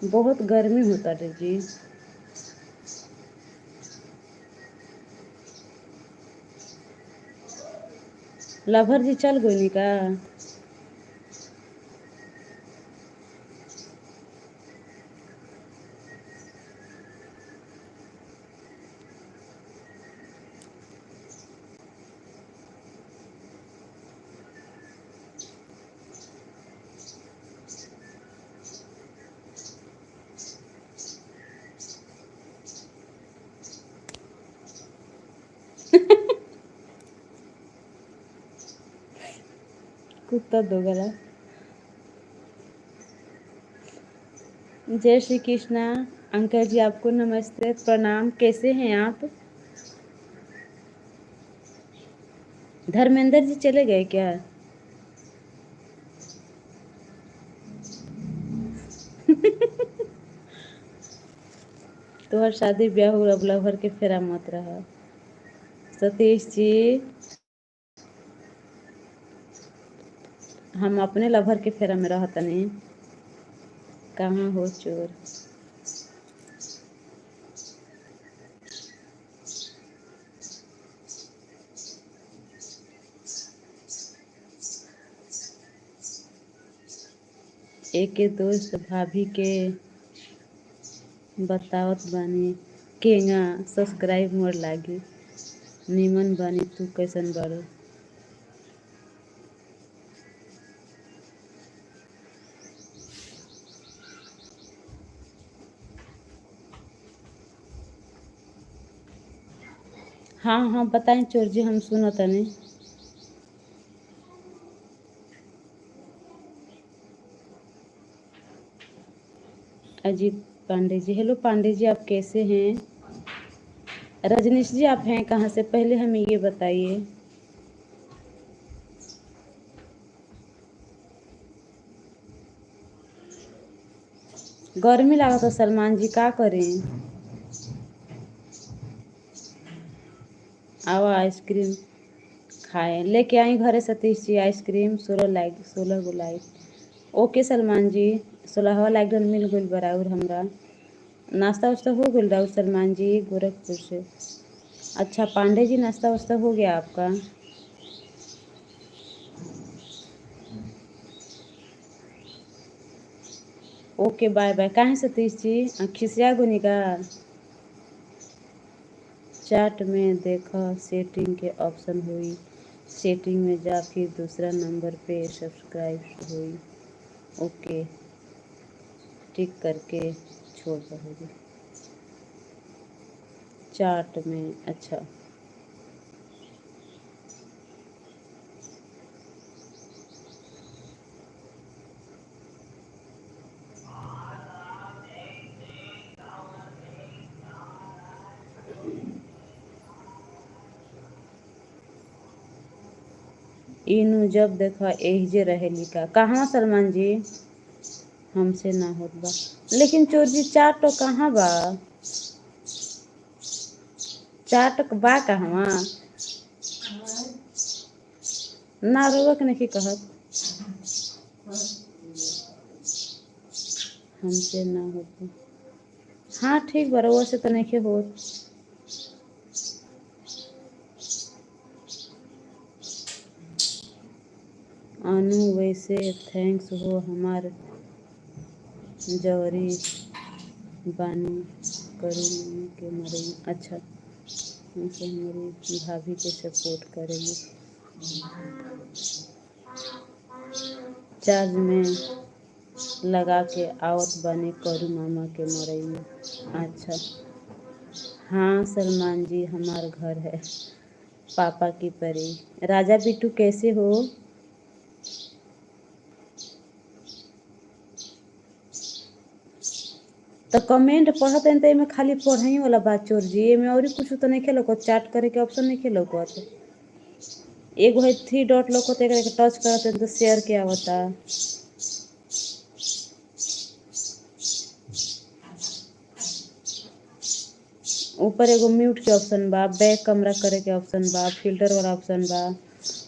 बहुत गर्मी होता है जी। लभर जी चल गई का? कुत्ता दो गला। जय श्री कृष्णा। अंकल जी आपको नमस्ते प्रणाम, कैसे हैं आप? धर्मेंद्र जी चले गए क्या? तो हर शादी ब्याह हो अब लवर के फेरा मत रहा। सतीश जी हम अपने लवर के फेरा में रहतनी। कहाँ हो चोर? एके दोस्त भाभी के बतावत बानी केंगा सब्सक्राइब मोर लागी। निमन बानी, तू कैसन बाड़ो? हाँ हाँ बताएं चोर जी, हम सुनो तनी। अजीत पांडे जी, हेलो पांडे जी, आप कैसे हैं? रजनीश जी आप हैं कहाँ से, पहले हमें ये बताइए। गर्मी लगा तो सलमान जी का करें? आओ आइसक्रीम खाएं, लेके आई घरे Satish ji ice cream. 16 go like. Okay Salman ji, 16 like done मिल गई बराबर हमरा। नाश्ता वास्ता हो गई राउर सलमान जी गोरखपुर से? अच्छा पांडे जी, नाश्ता वास्ता हो गया आपका? Okay bye bye. काहे सतीश जी खिसिया गुनी का? चैट में देखा सेटिंग के ऑप्शन हुई, सेटिंग में जा फिर दूसरा नंबर पे सब्सक्राइब हुई। ओके टिक करके छोड़ दोगे चार्ट में? अच्छा इनू जब देखा एहिजे रहेली का? कहाँ सलमान जी? हमसे ना होत बा, लेकिन चोर जी चार्ट तो कहाँ बा? चार्ट बा कहवा? ना रोक नहीं कहत हमसे ना होत बा। हाँ ठीक बा, रउआ से तो नहीं होत। अनु वैसे थैंक्स हो हमार जवरी बानी करू मम्मी के मरई। अच्छा हमसे हमारी भाभी के सपोर्ट करेगी। चार्ज में लगा के आवत बानी करू मामा के मरई में। अच्छा हाँ सलमान जी हमार घर है पापा की परी। राजा बिट्टू कैसे हो? तो कमेंट पढ़त हैं तो एमे खाली पढ़ई वाला बात चोर जी, एमे और कुछ तो नहीं खेलो को? चैट करे के ऑप्शन नहीं खेलो को? एगो है 3 डॉट लोको तो एक टच करते हैं तो शेयर के आवता। ऊपर एगो म्यूट के ऑप्शन बा, बैक कैमरा करे के ऑप्शन बा, फिल्टर वाला ऑप्शन बा।